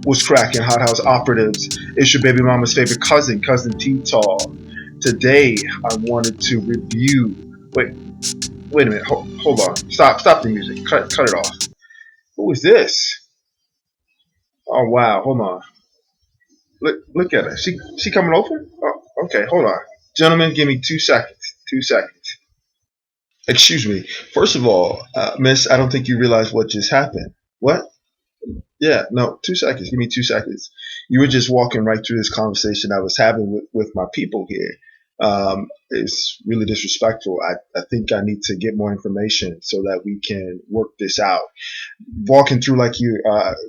What's cracking, Hot House operatives? It's your baby mama's favorite cousin, Cousin T-Tall. Today, I wanted to review. Wait a minute. Hold on. Stop the music. Cut it off. Who is this? Oh wow. Hold on. Look at her. She coming over? Oh, okay. Hold on, gentlemen. Give me 2 seconds. 2 seconds. Excuse me. First of all, Miss, I don't think you realize what just happened. What? Yeah, no, 2 seconds. Give me 2 seconds. You were just walking right through this conversation I was having with my people here. It's really disrespectful. I think I need to get more information so that we can work this out. Walking through like you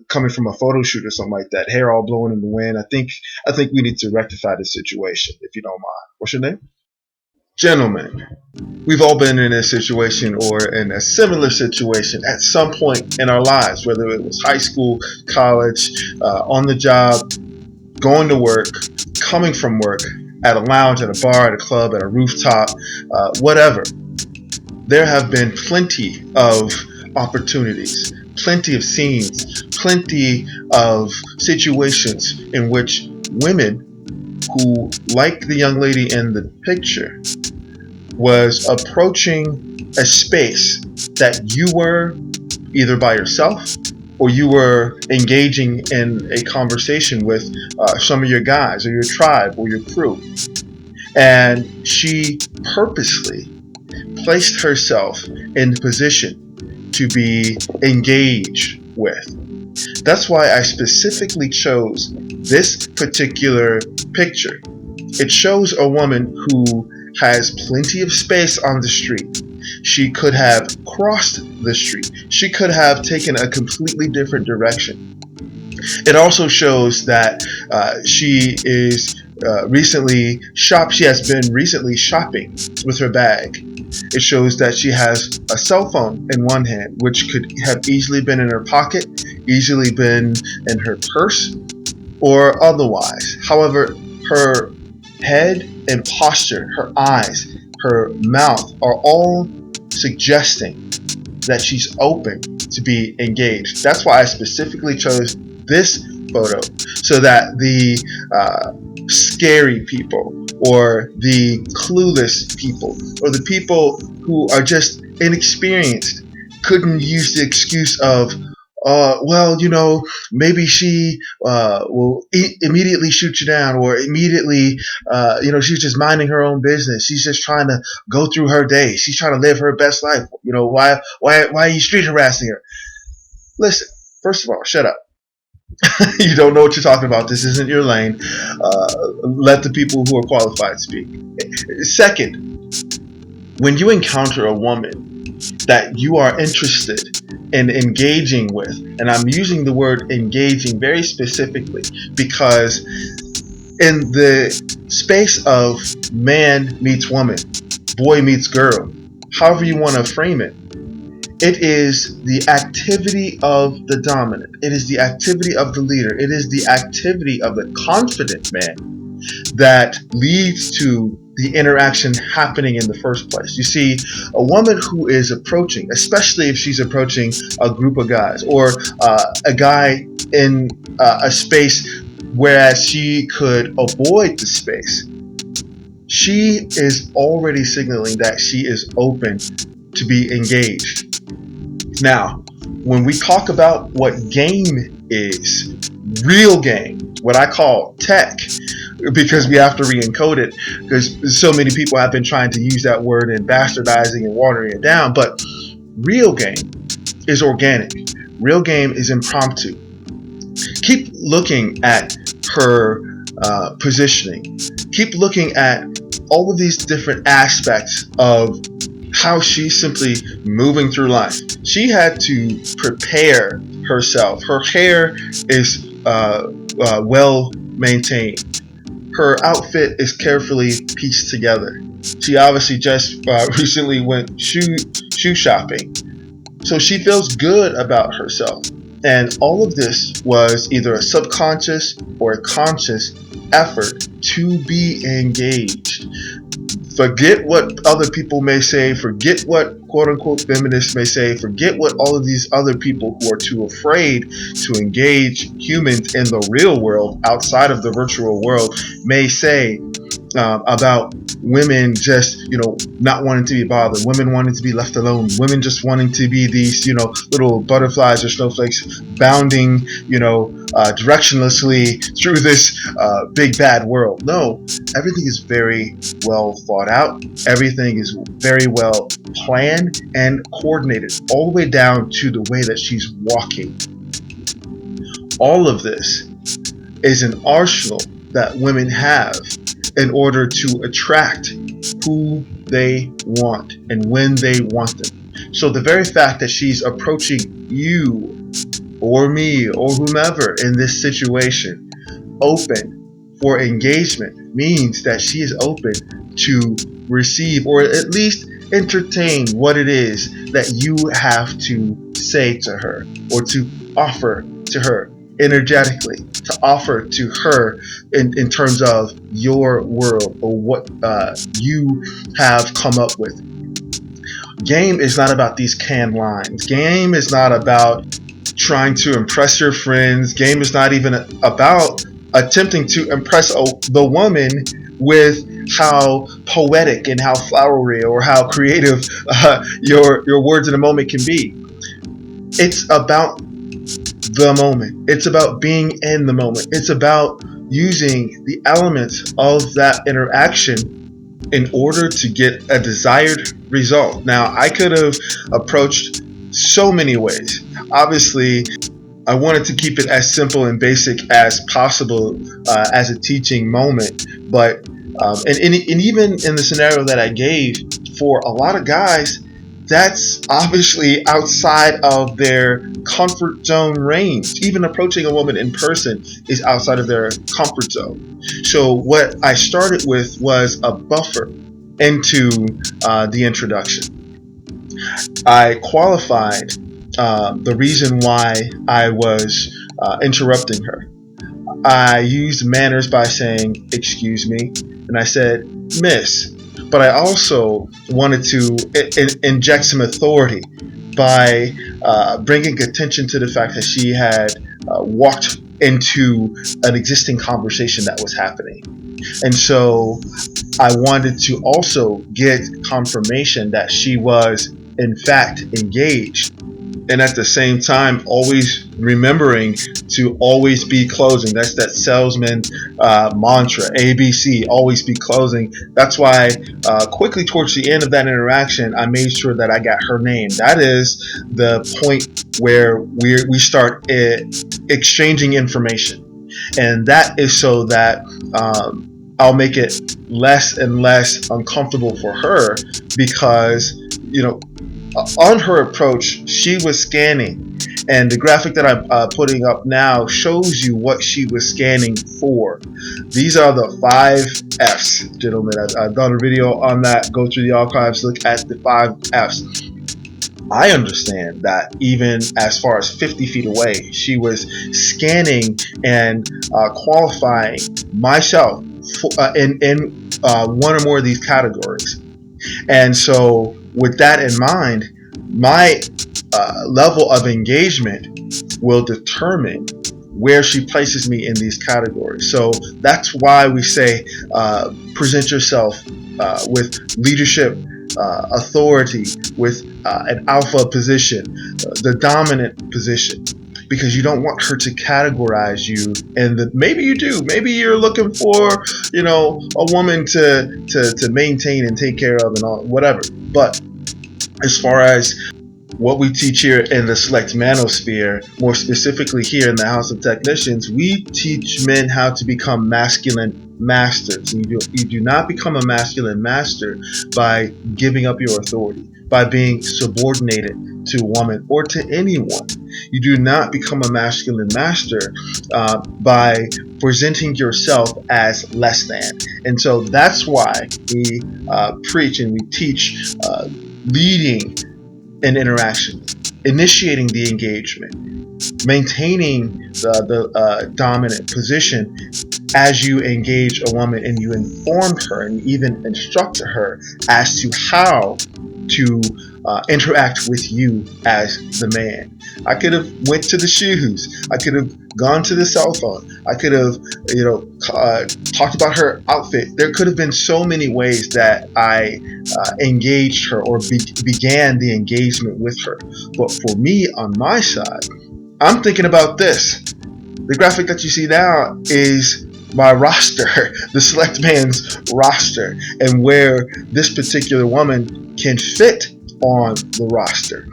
coming from a photo shoot or something like that, hair all blowing in the wind. I think we need to rectify this situation, if you don't mind. What's your name? Gentlemen, we've all been in a situation or in a similar situation at some point in our lives, whether it was high school, college, on the job, going to work, coming from work, at a lounge, at a bar, at a club, at a rooftop, whatever. There have been plenty of opportunities, plenty of scenes, plenty of situations in which women who, like the young lady in the picture, was approaching a space that you were either by yourself or you were engaging in a conversation with some of your guys or your tribe or your crew. And she purposely placed herself in position to be engaged with. That's why I specifically chose this particular picture. It shows a woman who has plenty of space on the street. She could have crossed the street. She could have taken a completely different direction. It also shows that she is she has been recently shopping with her bag. It shows that she has a cell phone in one hand, which could have easily been in her pocket, easily been in her purse, or otherwise. However, her head and posture, her eyes, her mouth are all suggesting that she's open to be engaged. That's why I specifically chose this photo, so that the scary people or the clueless people or the people who are just inexperienced couldn't use the excuse of maybe she will immediately shoot you down, or immediately, she's just minding her own business. She's just trying to go through her day. She's trying to live her best life. Why are you street harassing her? Listen, first of all, shut up. You don't know what you're talking about. This isn't your lane. Let the people who are qualified speak. Second, when you encounter a woman that you are interested in engaging with, and I'm using the word engaging very specifically because in the space of man meets woman, boy meets girl, however you want to frame it, it is the activity of the dominant. It is the activity of the leader. It is the activity of the confident man that leads to the interaction happening in the first place. You see, a woman who is approaching, especially if she's approaching a group of guys or a guy in a space whereas she could avoid the space, she is already signaling that she is open to be engaged. Now, when we talk about what game is, real game, what I call tech, because we have to re-encode it, because so many people have been trying to use that word and bastardizing and watering it down, but real game is organic. Real game is impromptu. Keep looking at her positioning. Keep looking at all of these different aspects of how she's simply moving through life. She had to prepare herself. Her hair is well maintained. Her outfit is carefully pieced together. She obviously just recently went shoe shopping. So she feels good about herself. And all of this was either a subconscious or a conscious effort to be engaged. Forget what other people may say. Forget what quote-unquote feminists may say. Forget what all of these other people who are too afraid to engage humans in the real world outside of the virtual world may say about women just, not wanting to be bothered, women wanting to be left alone, women just wanting to be these, little butterflies or snowflakes bounding, directionlessly through this big bad world. No, everything is very well thought out. Everything is very well planned and coordinated, all the way down to the way that she's walking. All of this is an arsenal that women have in order to attract who they want and when they want them. So the very fact that she's approaching you or me or whomever in this situation open for engagement means that she is open to receive or at least entertain what it is that you have to say to her or to offer to her energetically, to offer to her in terms of your world or what you have come up with. Game is not about these canned lines. Game is not about trying to impress your friends. Game is not even about attempting to impress the woman with how poetic and how flowery or how creative your words in a moment can be. It's about the moment. It's about being in the moment. It's about using the elements of that interaction in order to get a desired result. Now, I could have approached so many ways. Obviously, I wanted to keep it as simple and basic as possible as a teaching moment, but and even in the scenario that I gave, for a lot of guys, that's obviously outside of their comfort zone range. Even approaching a woman in person is outside of their comfort zone. So what I started with was a buffer into the introduction. I qualified the reason why I was interrupting her. I used manners by saying, "Excuse me," and I said, "Miss." But I also wanted to inject some authority by bringing attention to the fact that she had walked into an existing conversation that was happening. And so I wanted to also get confirmation that she was, in fact, engaged. And at the same time, always remembering to always be closing. That's that salesman mantra, ABC, always be closing. That's why quickly towards the end of that interaction, I made sure that I got her name. That is the point where we start exchanging information. And that is so that I'll make it less and less uncomfortable for her because, on her approach, she was scanning, and the graphic that I'm putting up now shows you what she was scanning for. These are the 5 F's, gentlemen. I've done a video on that. Go through the archives, look at the 5 F's. I understand that even as far as 50 feet away, she was scanning and qualifying myself in one or more of these categories. And so with that in mind, my level of engagement will determine where she places me in these categories. So that's why we say present yourself with leadership, authority, with an alpha position, the dominant position, because you don't want her to categorize you. And maybe you do. Maybe you're looking for, a woman to maintain and take care of and all, whatever. But as far as what we teach here in the Select Manosphere, more specifically here in the House of Technicians, we teach men how to become masculine masters. You do not become a masculine master by giving up your authority, by being subordinated to a woman or to anyone. You do not become a masculine master by presenting yourself as less than. And so that's why we preach and we teach leading an interaction. initiating the engagement, maintaining the dominant position as you engage a woman, and you inform her and even instruct her as to how to interact with you as the man. I could have went to the shoes. I could have gone to the cell phone. I could have, talked about her outfit. There could have been so many ways that I engaged her or began the engagement with her. But for me, on my side, I'm thinking about this. The graphic that you see now is my roster, the select man's roster, and where this particular woman can fit on the roster.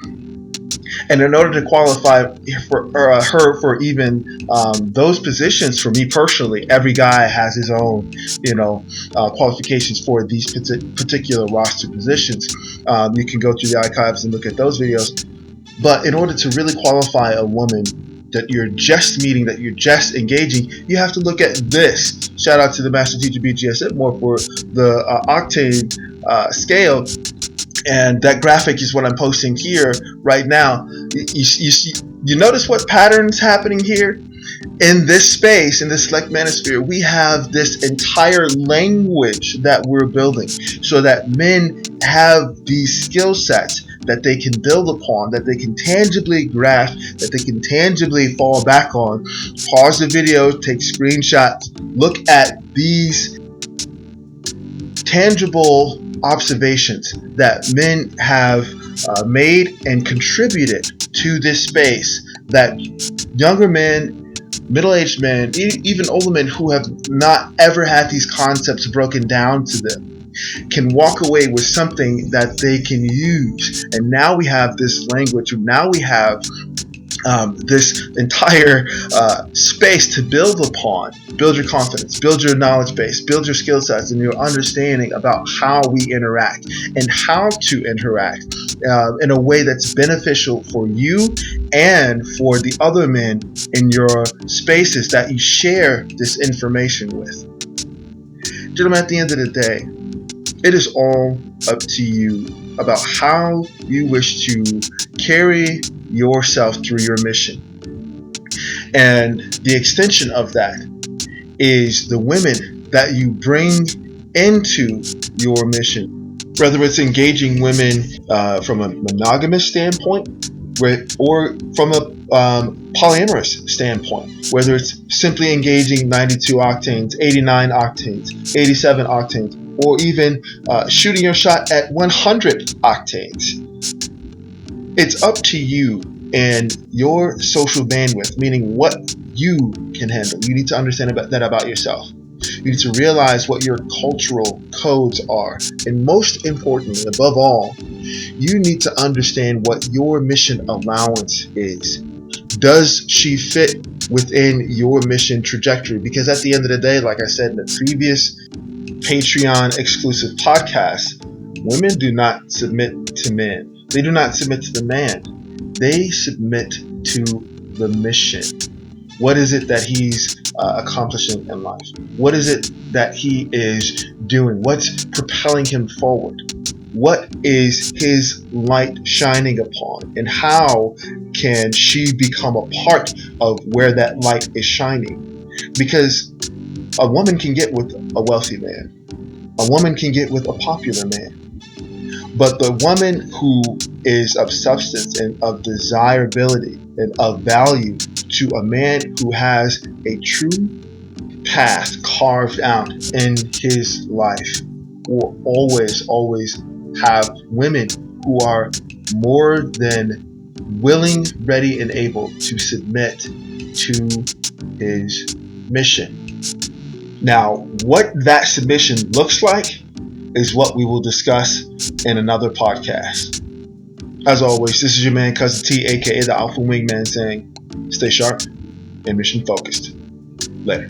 And in order to qualify for her for even those positions, for me personally, every guy has his own, qualifications for these particular roster positions. You can go through the archives and look at those videos. But in order to really qualify a woman that you're just meeting, that you're just engaging, you have to look at this. Shout out to the master teacher BGS IBMOR for the octane scale. And that graphic is what I'm posting here right now. You notice what patterns happening here? In this space, in this select manosphere, we have this entire language that we're building so that men have these skill sets that they can build upon, that they can tangibly grasp, that they can tangibly fall back on. Pause the video, take screenshots, look at these tangible observations that men have made and contributed to this space, that younger men, middle-aged men, even older men who have not ever had these concepts broken down to them, can walk away with something that they can use. And now we have this language, now we have this entire space to build upon. Build your confidence, build your knowledge base, build your skill sets and your understanding about how we interact and how to interact in a way that's beneficial for you and for the other men in your spaces that you share this information with. Gentlemen, at the end of the day, it is all up to you about how you wish to carry yourself through your mission. And the extension of that is the women that you bring into your mission, whether it's engaging women from a monogamous standpoint or from a polyamorous standpoint, whether it's simply engaging 92 octanes, 89 octanes, 87 octanes, or even shooting your shot at 100 octanes. It's up to you and your social bandwidth, meaning what you can handle. You need to understand that about yourself. You need to realize what your cultural codes are. And most importantly, above all, you need to understand what your mission allowance is. Does she fit within your mission trajectory? Because at the end of the day, like I said in the previous Patreon exclusive podcast, women do not submit to men. They do not submit to the man. They submit to the mission. What is it that he's accomplishing in life? What is it that he is doing? What's propelling him forward? What is his light shining upon? And how can she become a part of where that light is shining? Because a woman can get with a wealthy man. A woman can get with a popular man. But the woman who is of substance and of desirability and of value to a man who has a true path carved out in his life will always have women who are more than willing, ready, and able to submit to his mission. Now, what that submission looks like is what we will discuss in another podcast. As always, this is your man, Cousin T, aka the Alpha Wingman, saying stay sharp and mission focused. Later.